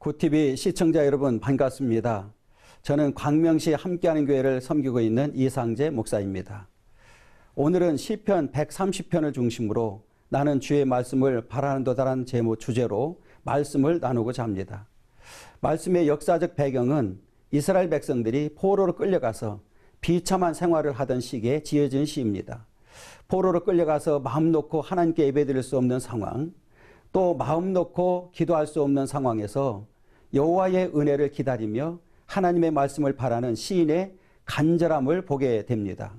구TV 시청자 여러분 반갑습니다. 저는 광명시 함께하는 교회를 섬기고 있는 이상재 목사입니다. 오늘은 시편 130편을 중심으로 나는 주의 말씀을 바라는도다라는 제목 주제로 말씀을 나누고자 합니다. 말씀의 역사적 배경은 이스라엘 백성들이 포로로 끌려가서 비참한 생활을 하던 시기에 지어진 시입니다. 포로로 끌려가서 마음 놓고 하나님께 예배드릴 수 없는 상황, 또 마음 놓고 기도할 수 없는 상황에서 여호와의 은혜를 기다리며 하나님의 말씀을 바라는 시인의 간절함을 보게 됩니다.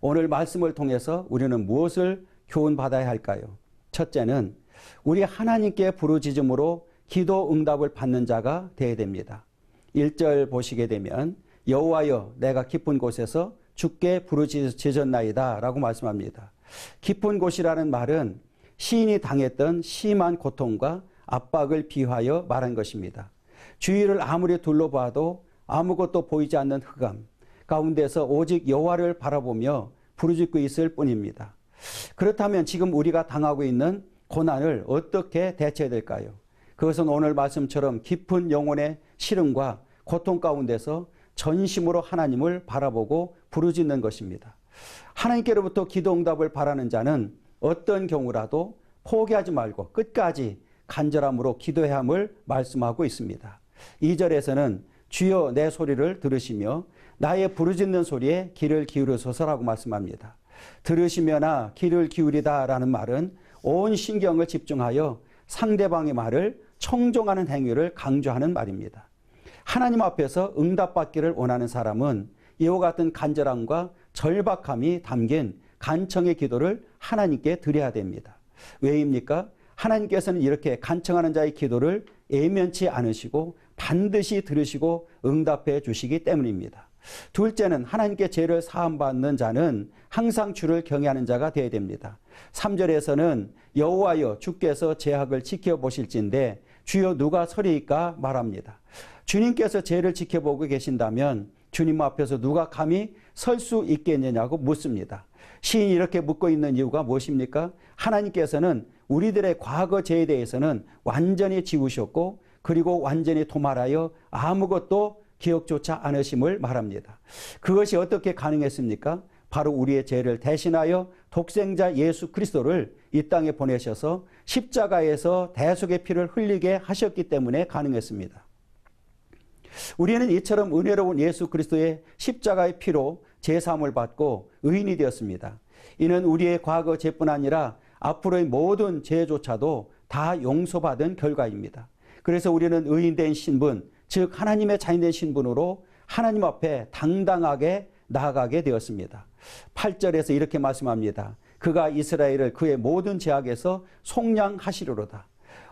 오늘 말씀을 통해서 우리는 무엇을 교훈받아야 할까요? 첫째는 우리 하나님께 부르짖음으로 기도 응답을 받는 자가 되어야 됩니다. 1절 보시게 되면 여호와여 내가 깊은 곳에서 주께 부르짖었나이다 라고 말씀합니다. 깊은 곳이라는 말은 시인이 당했던 심한 고통과 압박을 비유하여 말한 것입니다. 주위를 아무리 둘러봐도 아무것도 보이지 않는 흑암 가운데서 오직 여호와를 바라보며 부르짖고 있을 뿐입니다. 그렇다면 지금 우리가 당하고 있는 고난을 어떻게 대처해야 될까요? 그것은 오늘 말씀처럼 깊은 영혼의 시름과 고통 가운데서 전심으로 하나님을 바라보고 부르짖는 것입니다. 하나님께로부터 기도 응답을 바라는 자는 어떤 경우라도 포기하지 말고 끝까지 간절함으로 기도해야 함을 말씀하고 있습니다. 2절에서는 주여 내 소리를 들으시며 나의 부르짖는 소리에 귀를 기울여소서라고 말씀합니다. 들으시며나 귀를 기울이다 라는 말은 온 신경을 집중하여 상대방의 말을 청종하는 행위를 강조하는 말입니다. 하나님 앞에서 응답받기를 원하는 사람은 이와 같은 간절함과 절박함이 담긴 간청의 기도를 하나님께 드려야 됩니다. 왜입니까? 하나님께서는 이렇게 간청하는 자의 기도를 예면치 않으시고 반드시 들으시고 응답해 주시기 때문입니다. 둘째는 하나님께 죄를 사함받는 자는 항상 주를 경외하는 자가 되어야 됩니다. 3절에서는 여호와여 주께서 제 악을 지켜보실진데 주여 누가 서리이까 말합니다. 주님께서 죄를 지켜보고 계신다면 주님 앞에서 누가 감히 설 수 있겠느냐고 묻습니다. 시인이 이렇게 묻고 있는 이유가 무엇입니까? 하나님께서는 우리들의 과거 죄에 대해서는 완전히 지우셨고 그리고 완전히 도말하여 아무것도 기억조차 않으심을 말합니다. 그것이 어떻게 가능했습니까? 바로 우리의 죄를 대신하여 독생자 예수 그리스도를 이 땅에 보내셔서 십자가에서 대속의 피를 흘리게 하셨기 때문에 가능했습니다. 우리는 이처럼 은혜로운 예수 그리스도의 십자가의 피로 제사함을 받고 의인이 되었습니다. 이는 우리의 과거 죄뿐 아니라 앞으로의 모든 죄조차도 다 용서받은 결과입니다. 그래서 우리는 의인된 신분, 즉 하나님의 자녀된 신분으로 하나님 앞에 당당하게 나아가게 되었습니다. 8절에서 이렇게 말씀합니다. 그가 이스라엘을 그의 모든 죄악에서 속량하시리로다.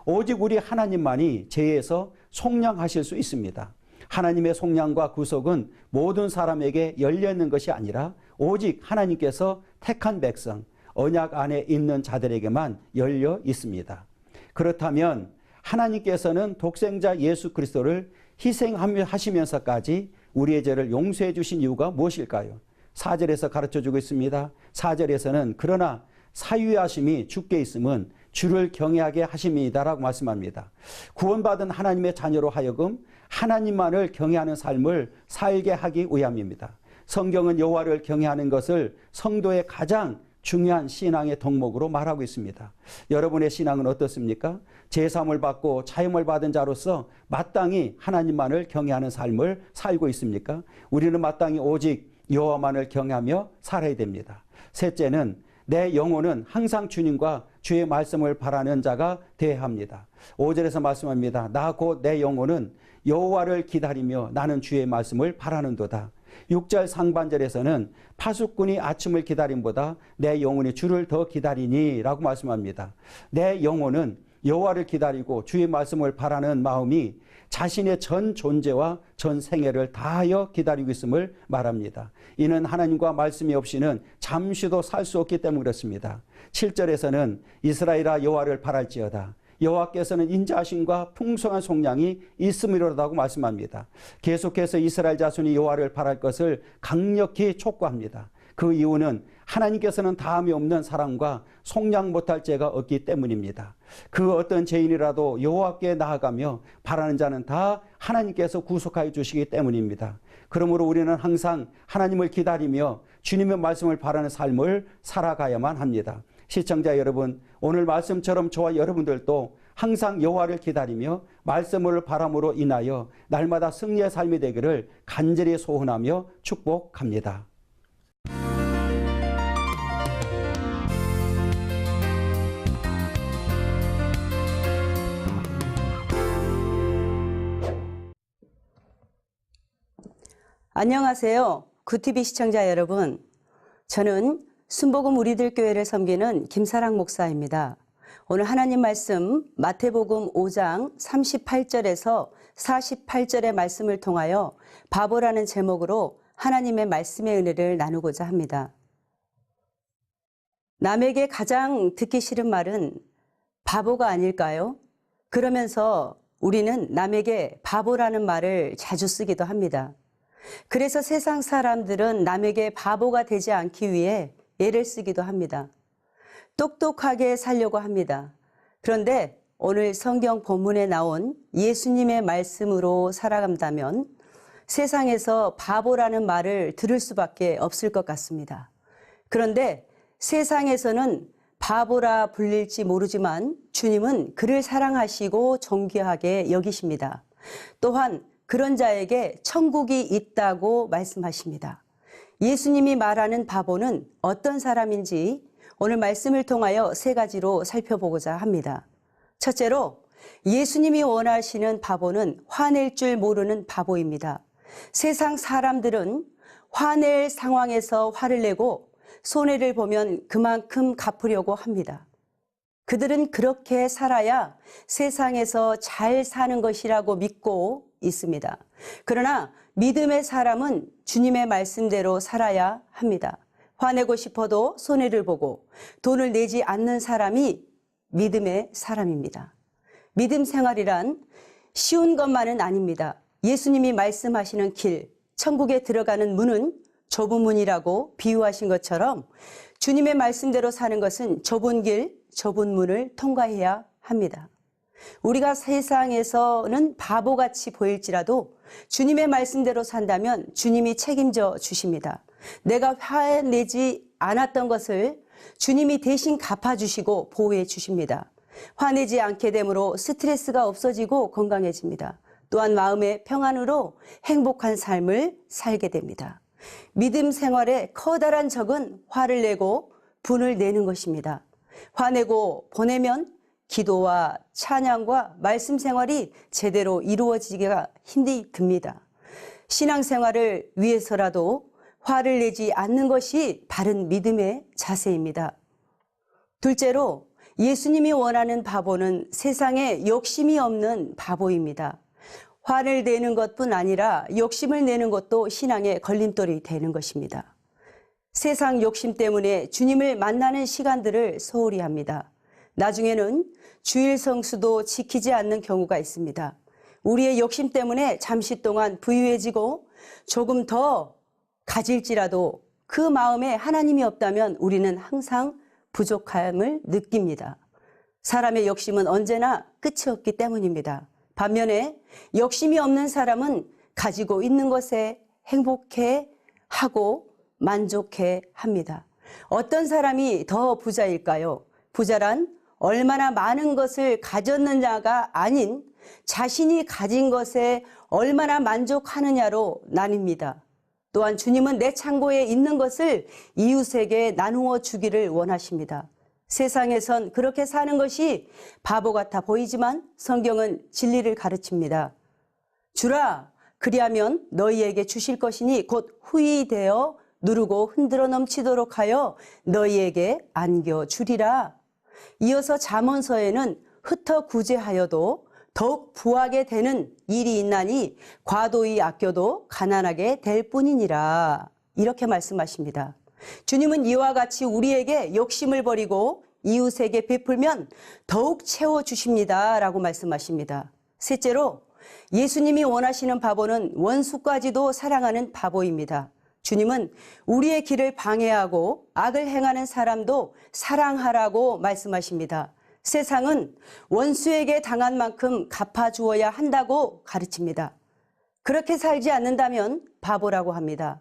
오직 우리 하나님만이 죄에서 속량하실 수 있습니다. 하나님의 속량과 구속은 모든 사람에게 열려있는 것이 아니라 오직 하나님께서 택한 백성, 언약 안에 있는 자들에게만 열려 있습니다. 그렇다면 하나님께서는 독생자 예수 그리스도를 희생하시면서까지 우리의 죄를 용서해 주신 이유가 무엇일까요? 4절에서 가르쳐주고 있습니다. 4절에서는 그러나 사유하심이 주께 있음은 주를 경외하게 하심이다라고 말씀합니다. 구원받은 하나님의 자녀로 하여금 하나님만을 경외하는 삶을 살게 하기 위함입니다. 성경은 여호와를 경외하는 것을 성도의 가장 중요한 신앙의 덕목으로 말하고 있습니다. 여러분의 신앙은 어떻습니까? 제사함을 받고 차임을 받은 자로서 마땅히 하나님만을 경외하는 삶을 살고 있습니까? 우리는 마땅히 오직 여호와만을 경외하며 살아야 됩니다. 셋째는 내 영혼은 항상 주님과 주의 말씀을 바라는 자가 되어야 합니다. 5절에서 말씀합니다. 나 곧 내 영혼은 여호와를 기다리며 나는 주의 말씀을 바라는도다. 6절 상반절에서는 파수꾼이 아침을 기다림보다 내 영혼이 주를 더 기다리니 라고 말씀합니다. 내 영혼은 여호와를 기다리고 주의 말씀을 바라는 마음이 자신의 전 존재와 전 생애를 다하여 기다리고 있음을 말합니다. 이는 하나님과 말씀이 없이는 잠시도 살 수 없기 때문에 그렇습니다. 7절에서는 이스라엘아 여호와를 바랄지어다. 여호와께서는 인자하심과 풍성한 속량이 있음이로다고 말씀합니다. 계속해서 이스라엘 자손이 여호와를 바랄 것을 강력히 촉구합니다. 그 이유는 하나님께서는 다함이 없는 사람과 속량 못할 죄가 없기 때문입니다. 그 어떤 죄인이라도 여호와께 나아가며 바라는 자는 다 하나님께서 구속하여 주시기 때문입니다. 그러므로 우리는 항상 하나님을 기다리며 주님의 말씀을 바라는 삶을 살아가야만 합니다. 시청자 여러분, 오늘 말씀처럼 저와 여러분들도 항상 여호와를 기다리며 말씀을 바람으로 인하여 날마다 승리의 삶이 되기를 간절히 소원하며 축복합니다. 안녕하세요. 구TV 시청자 여러분. 저는 순복음 우리들 교회를 섬기는 김사랑 목사입니다. 오늘 하나님 말씀 마태복음 5장 38절에서 48절의 말씀을 통하여 바보라는 제목으로 하나님의 말씀의 은혜를 나누고자 합니다. 남에게 가장 듣기 싫은 말은 바보가 아닐까요? 그러면서 우리는 남에게 바보라는 말을 자주 쓰기도 합니다. 그래서 세상 사람들은 남에게 바보가 되지 않기 위해 애를 쓰기도 합니다. 똑똑하게 살려고 합니다. 그런데 오늘 성경 본문에 나온 예수님의 말씀으로 살아간다면 세상에서 바보라는 말을 들을 수밖에 없을 것 같습니다. 그런데 세상에서는 바보라 불릴지 모르지만 주님은 그를 사랑하시고 존귀하게 여기십니다. 또한 그런 자에게 천국이 있다고 말씀하십니다. 예수님이 말하는 바보는 어떤 사람인지 오늘 말씀을 통하여 세 가지로 살펴보고자 합니다. 첫째로 예수님이 원하시는 바보는 화낼 줄 모르는 바보입니다. 세상 사람들은 화낼 상황에서 화를 내고 손해를 보면 그만큼 갚으려고 합니다. 그들은 그렇게 살아야 세상에서 잘 사는 것이라고 믿고 있습니다. 그러나 믿음의 사람은 주님의 말씀대로 살아야 합니다. 화내고 싶어도 손해를 보고 돈을 내지 않는 사람이 믿음의 사람입니다. 믿음 생활이란 쉬운 것만은 아닙니다. 예수님이 말씀하시는 길, 천국에 들어가는 문은 좁은 문이라고 비유하신 것처럼 주님의 말씀대로 사는 것은 좁은 길, 좁은 문을 통과해야 합니다. 우리가 세상에서는 바보같이 보일지라도 주님의 말씀대로 산다면 주님이 책임져 주십니다. 내가 화내지 않았던 것을 주님이 대신 갚아주시고 보호해 주십니다. 화내지 않게 됨으로 스트레스가 없어지고 건강해집니다. 또한 마음의 평안으로 행복한 삶을 살게 됩니다. 믿음 생활의 커다란 적은 화를 내고 분을 내는 것입니다. 화내고 보내면 기도와 찬양과 말씀 생활이 제대로 이루어지기가 힘이 듭니다. 신앙생활을 위해서라도 화를 내지 않는 것이 바른 믿음의 자세입니다. 둘째로 예수님이 원하는 바보는 세상에 욕심이 없는 바보입니다. 화를 내는 것뿐 아니라 욕심을 내는 것도 신앙의 걸림돌이 되는 것입니다. 세상 욕심 때문에 주님을 만나는 시간들을 소홀히 합니다. 나중에는 주일 성수도 지키지 않는 경우가 있습니다. 우리의 욕심 때문에 잠시 동안 부유해지고 조금 더 가질지라도 그 마음에 하나님이 없다면 우리는 항상 부족함을 느낍니다. 사람의 욕심은 언제나 끝이 없기 때문입니다. 반면에 욕심이 없는 사람은 가지고 있는 것에 행복해 하고 만족해 합니다. 어떤 사람이 더 부자일까요? 부자란 얼마나 많은 것을 가졌느냐가 아닌 자신이 가진 것에 얼마나 만족하느냐로 나뉩니다. 또한 주님은 내 창고에 있는 것을 이웃에게 나누어 주기를 원하십니다. 세상에선 그렇게 사는 것이 바보 같아 보이지만 성경은 진리를 가르칩니다. 주라, 그리하면 너희에게 주실 것이니 곧 후히 되어 누르고 흔들어 넘치도록 하여 너희에게 안겨주리라. 이어서 잠언서에는 흩어 구제하여도 더욱 부하게 되는 일이 있나니 과도히 아껴도 가난하게 될 뿐이니라. 이렇게 말씀하십니다. 주님은 이와 같이 우리에게 욕심을 버리고 이웃에게 베풀면 더욱 채워주십니다. 라고 말씀하십니다. 셋째로 예수님이 원하시는 바보는 원수까지도 사랑하는 바보입니다. 주님은 우리의 길을 방해하고 악을 행하는 사람도 사랑하라고 말씀하십니다. 세상은 원수에게 당한 만큼 갚아주어야 한다고 가르칩니다. 그렇게 살지 않는다면 바보라고 합니다.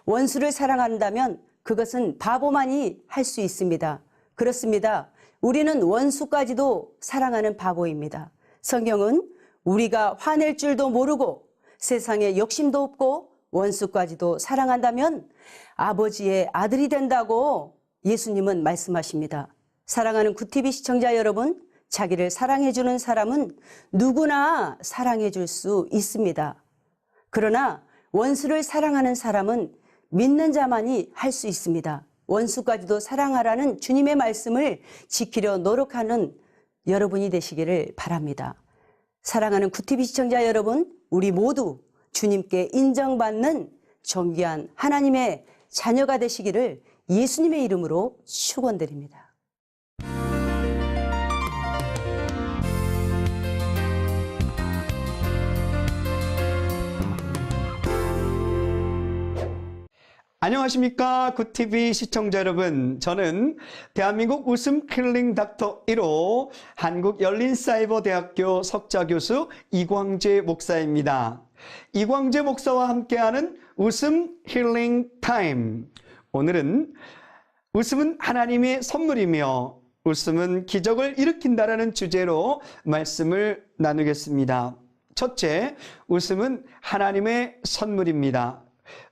원수를 사랑한다면 그것은 바보만이 할 수 있습니다. 그렇습니다. 우리는 원수까지도 사랑하는 바보입니다. 성경은 우리가 화낼 줄도 모르고 세상에 욕심도 없고 원수까지도 사랑한다면 아버지의 아들이 된다고 예수님은 말씀하십니다. 사랑하는 구티비 시청자 여러분, 자기를 사랑해주는 사람은 누구나 사랑해줄 수 있습니다. 그러나 원수를 사랑하는 사람은 믿는 자만이 할 수 있습니다. 원수까지도 사랑하라는 주님의 말씀을 지키려 노력하는 여러분이 되시기를 바랍니다. 사랑하는 구티비 시청자 여러분, 우리 모두 주님께 인정받는 존귀한 하나님의 자녀가 되시기를 예수님의 이름으로 축원드립니다. 안녕하십니까 굿TV 시청자 여러분, 저는 대한민국 웃음 힐링 닥터 1호 한국열린사이버대학교 석좌교수 이광재 목사입니다. 이광재 목사와 함께하는 웃음 힐링 타임. 오늘은 웃음은 하나님의 선물이며 웃음은 기적을 일으킨다라는 주제로 말씀을 나누겠습니다. 첫째, 웃음은 하나님의 선물입니다.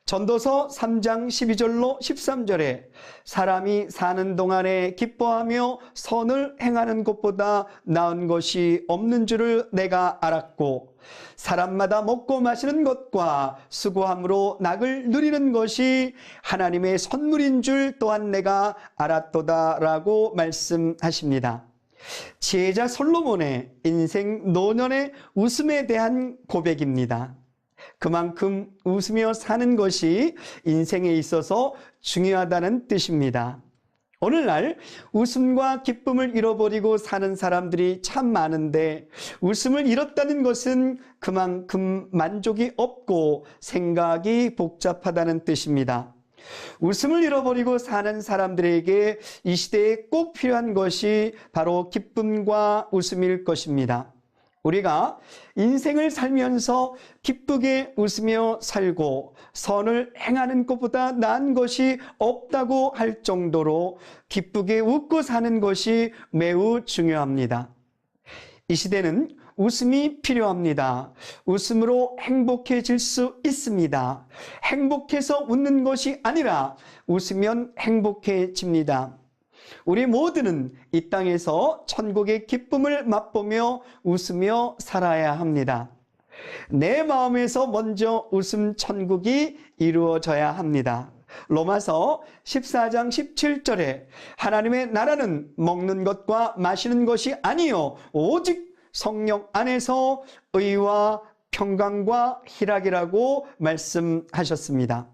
전도서 3장 12절로 13절에 사람이 사는 동안에 기뻐하며 선을 행하는 것보다 나은 것이 없는 줄을 내가 알았고 사람마다 먹고 마시는 것과 수고함으로 낙을 누리는 것이 하나님의 선물인 줄 또한 내가 알았도다라고 말씀하십니다. 지혜자 솔로몬의 인생 노년의 웃음에 대한 고백입니다. 그만큼 웃으며 사는 것이 인생에 있어서 중요하다는 뜻입니다. 오늘날 웃음과 기쁨을 잃어버리고 사는 사람들이 참 많은데 웃음을 잃었다는 것은 그만큼 만족이 없고 생각이 복잡하다는 뜻입니다. 웃음을 잃어버리고 사는 사람들에게 이 시대에 꼭 필요한 것이 바로 기쁨과 웃음일 것입니다. 우리가 인생을 살면서 기쁘게 웃으며 살고 선을 행하는 것보다 나은 것이 없다고 할 정도로 기쁘게 웃고 사는 것이 매우 중요합니다. 이 시대는 웃음이 필요합니다. 웃음으로 행복해질 수 있습니다. 행복해서 웃는 것이 아니라 웃으면 행복해집니다. 우리 모두는 이 땅에서 천국의 기쁨을 맛보며 웃으며 살아야 합니다. 내 마음에서 먼저 웃음 천국이 이루어져야 합니다. 로마서 14장 17절에 하나님의 나라는 먹는 것과 마시는 것이 아니요 오직 성령 안에서 의와 평강과 희락이라고 말씀하셨습니다.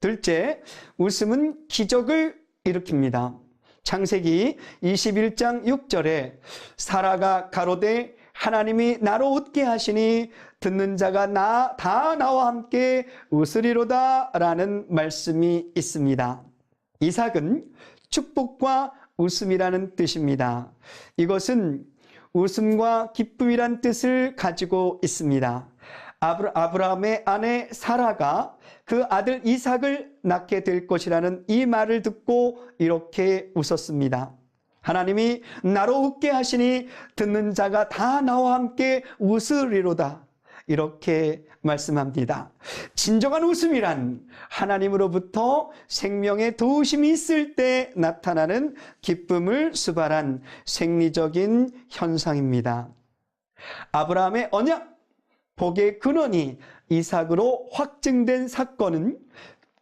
둘째, 웃음은 기적을 일으킵니다. 창세기 21장 6절에 사라가 가로되 하나님이 나로 웃게 하시니 듣는 자가 다 나와 함께 웃으리로다 라는 말씀이 있습니다. 이삭은 축복과 웃음이라는 뜻입니다. 이것은 웃음과 기쁨이란 뜻을 가지고 있습니다. 아브라함의 아내 사라가 그 아들 이삭을 낳게 될 것이라는 이 말을 듣고 이렇게 웃었습니다. 하나님이 나로 웃게 하시니 듣는 자가 다 나와 함께 웃으리로다. 이렇게 말씀합니다. 진정한 웃음이란 하나님으로부터 생명의 도우심이 있을 때 나타나는 기쁨을 수발한 생리적인 현상입니다. 아브라함의 언약, 복의 근원이 이삭으로 확증된 사건은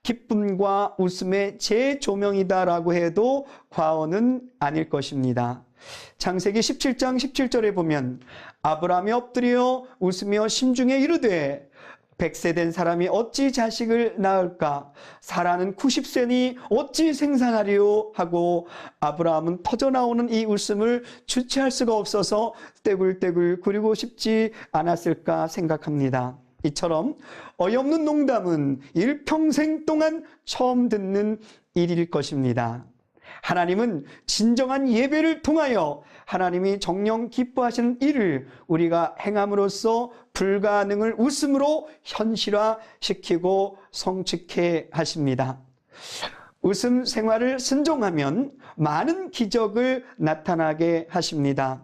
기쁨과 웃음의 재조명이다라고 해도 과언은 아닐 것입니다. 창세기 17장 17절에 보면 아브라함이 엎드려 웃으며 심중에 이르되 100세 된 사람이 어찌 자식을 낳을까? 사라는 90세니 어찌 생산하리요? 하고 아브라함은 터져나오는 이 웃음을 주체할 수가 없어서 떼굴떼굴 구리고 싶지 않았을까 생각합니다. 이처럼 어이없는 농담은 일평생 동안 처음 듣는 일일 것입니다. 하나님은 진정한 예배를 통하여 하나님이 정녕 기뻐하시는 일을 우리가 행함으로써 불가능을 웃음으로 현실화시키고 성취케 하십니다. 웃음 생활을 순종하면 많은 기적을 나타나게 하십니다.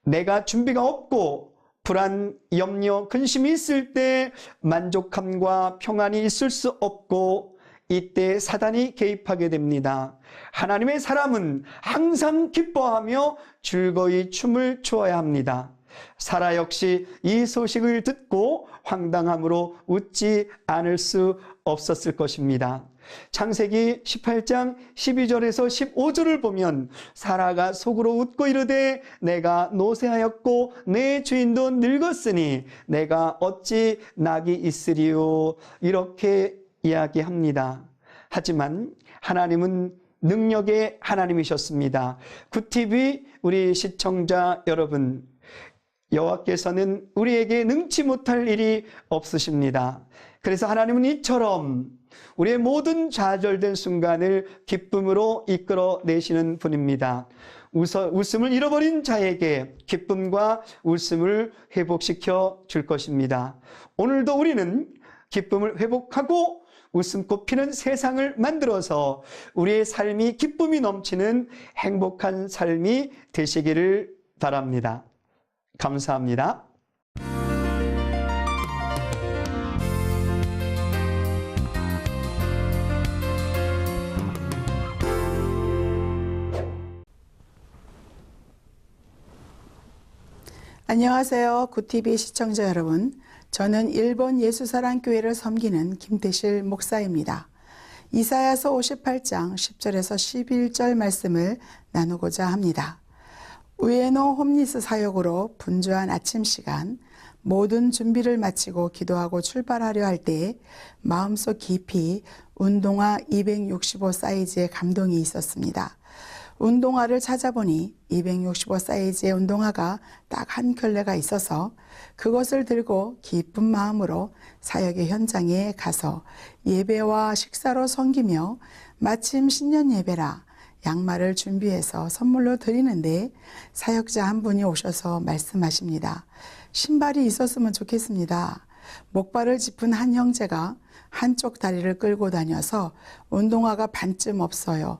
내가 준비가 없고 불안, 염려, 근심이 있을 때 만족함과 평안이 있을 수 없고 이때 사단이 개입하게 됩니다. 하나님의 사람은 항상 기뻐하며 즐거이 춤을 추어야 합니다. 사라 역시 이 소식을 듣고 황당함으로 웃지 않을 수 없었을 것입니다. 창세기 18장 12절에서 15절을 보면 사라가 속으로 웃고 이르되 내가 노쇠하였고 내 주인도 늙었으니 내가 어찌 낙이 있으리요, 이렇게 이야기합니다. 하지만 하나님은 능력의 하나님이셨습니다. 굿TV 우리 시청자 여러분, 여호와께서는 우리에게 능치 못할 일이 없으십니다. 그래서 하나님은 이처럼 우리의 모든 좌절된 순간을 기쁨으로 이끌어내시는 분입니다. 웃음을 잃어버린 자에게 기쁨과 웃음을 회복시켜 줄 것입니다. 오늘도 우리는 기쁨을 회복하고 웃음꽃 피는 세상을 만들어서 우리의 삶이 기쁨이 넘치는 행복한 삶이 되시기를 바랍니다. 감사합니다. 안녕하세요. 굿TV 시청자 여러분. 저는 일본 예수사랑교회를 섬기는 김태실 목사입니다. 이사야서 58장 10절에서 11절 말씀을 나누고자 합니다. 우에노 홈리스 사역으로 분주한 아침 시간, 모든 준비를 마치고 기도하고 출발하려 할 때 마음속 깊이 운동화 265 사이즈의 감동이 있었습니다. 운동화를 찾아보니 265 사이즈의 운동화가 딱 한 켤레가 있어서 그것을 들고 기쁜 마음으로 사역의 현장에 가서 예배와 식사로 섬기며 마침 신년 예배라 양말을 준비해서 선물로 드리는데 사역자 한 분이 오셔서 말씀하십니다. 신발이 있었으면 좋겠습니다. 목발을 짚은 한 형제가 한쪽 다리를 끌고 다녀서 운동화가 반쯤 없어요.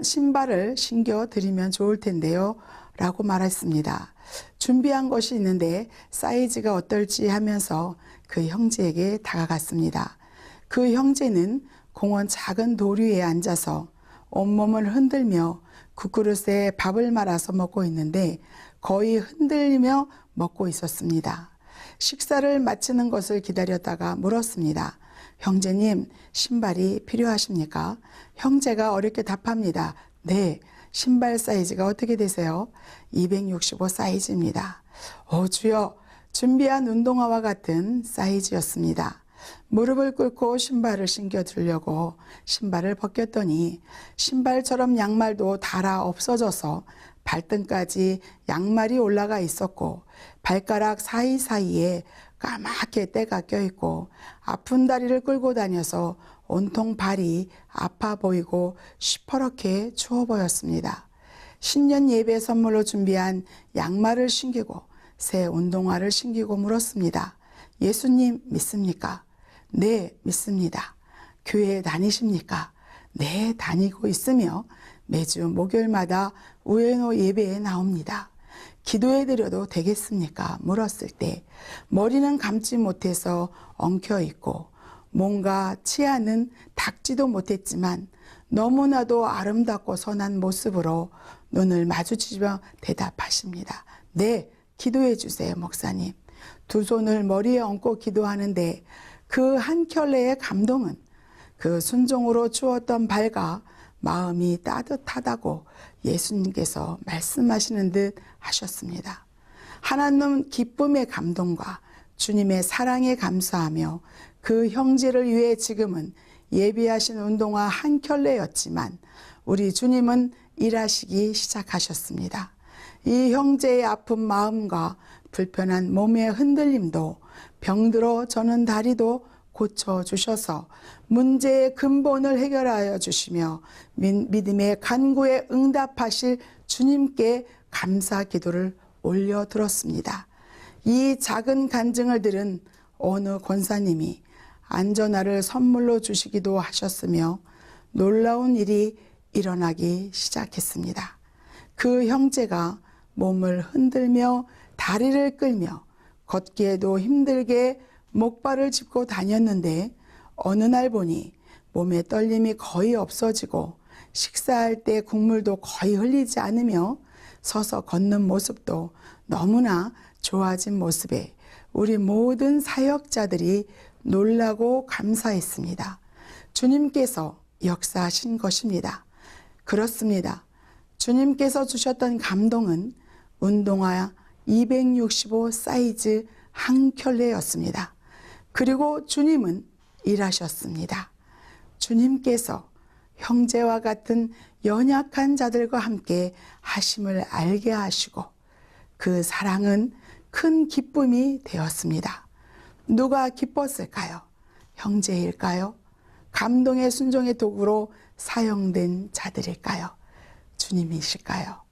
신발을 신겨 드리면 좋을 텐데요. 라고 말했습니다. 준비한 것이 있는데 사이즈가 어떨지 하면서 그 형제에게 다가갔습니다. 그 형제는 공원 작은 도류에 앉아서 온몸을 흔들며 국그릇에 밥을 말아서 먹고 있는데 거의 흔들리며 먹고 있었습니다. 식사를 마치는 것을 기다렸다가 물었습니다. 형제님, 신발이 필요하십니까? 형제가 어렵게 답합니다. 네, 신발 사이즈가 어떻게 되세요? 265 사이즈입니다. 주여, 준비한 운동화와 같은 사이즈였습니다. 무릎을 꿇고 신발을 신겨 주려고 신발을 벗겼더니 신발처럼 양말도 닳아 없어져서 발등까지 양말이 올라가 있었고 발가락 사이사이에 까맣게 때가 껴있고 아픈 다리를 끌고 다녀서 온통 발이 아파 보이고 시퍼렇게 추워 보였습니다. 신년 예배 선물로 준비한 양말을 신기고 새 운동화를 신기고 물었습니다. 예수님 믿습니까? 네, 믿습니다. 교회에 다니십니까? 네, 다니고 있으며 매주 목요일마다 우에노 예배에 나옵니다. 기도해드려도 되겠습니까? 물었을 때 머리는 감지 못해서 엉켜있고 뭔가 치아는 닦지도 못했지만 너무나도 아름답고 선한 모습으로 눈을 마주치며 대답하십니다. 네, 기도해 주세요, 목사님. 두 손을 머리에 얹고 기도하는데 그 한 켤레의 감동은 그 순종으로 주었던 발과 마음이 따뜻하다고 예수님께서 말씀하시는 듯 하셨습니다. 하나님 기쁨의 감동과 주님의 사랑에 감사하며 그 형제를 위해 지금은 예비하신 운동화 한 켤레였지만 우리 주님은 일하시기 시작하셨습니다. 이 형제의 아픈 마음과 불편한 몸의 흔들림도 병들어 저는 다리도 고쳐주셔서 문제의 근본을 해결하여 주시며 믿음의 간구에 응답하실 주님께 감사 기도를 올려드렸습니다. 이 작은 간증을 들은 어느 권사님이 안전화를 선물로 주시기도 하셨으며 놀라운 일이 일어나기 시작했습니다. 그 형제가 몸을 흔들며 다리를 끌며 걷기에도 힘들게 목발을 짚고 다녔는데 어느 날 보니 몸에 떨림이 거의 없어지고 식사할 때 국물도 거의 흘리지 않으며 서서 걷는 모습도 너무나 좋아진 모습에 우리 모든 사역자들이 놀라고 감사했습니다. 주님께서 역사하신 것입니다. 그렇습니다. 주님께서 주셨던 감동은 운동화 265 사이즈 한 켤레였습니다. 그리고 주님은 일하셨습니다. 주님께서 형제와 같은 연약한 자들과 함께 하심을 알게 하시고 그 사랑은 큰 기쁨이 되었습니다. 누가 기뻤을까요? 형제일까요? 감동의 순종의 도구로 사용된 자들일까요? 주님이실까요?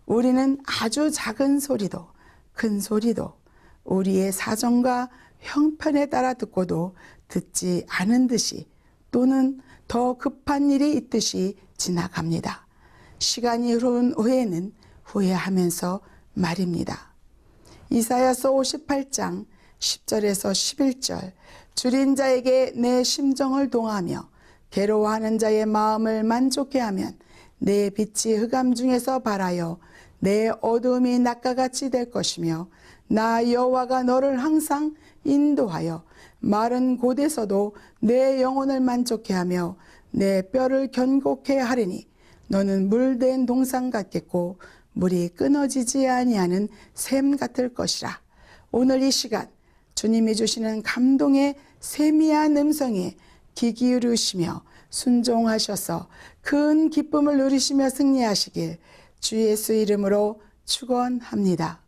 우리는 아주 작은 소리도 큰 소리도 우리의 사정과 형편에 따라 듣고도 듣지 않은 듯이 또는 더 급한 일이 있듯이 지나갑니다. 시간이 흐른 후에는 후회하면서 말입니다. 이사야서 58장 10절에서 11절 줄인 자에게 내 심정을 동하며 괴로워하는 자의 마음을 만족해 하면 내 빛이 흑암 중에서 발하여 내 어두움이 낮과 같이 될 것이며 나 여호와가 너를 항상 인도하여 마른 곳에서도 내 영혼을 만족해 하며 내 뼈를 견고케 하리니 너는 물된 동산 같겠고 물이 끊어지지 아니하는 샘 같을 것이라. 오늘 이 시간 주님이 주시는 감동의 세미한 음성에 귀 기울이시며 순종하셔서 큰 기쁨을 누리시며 승리하시길 주 예수 이름으로 축원합니다.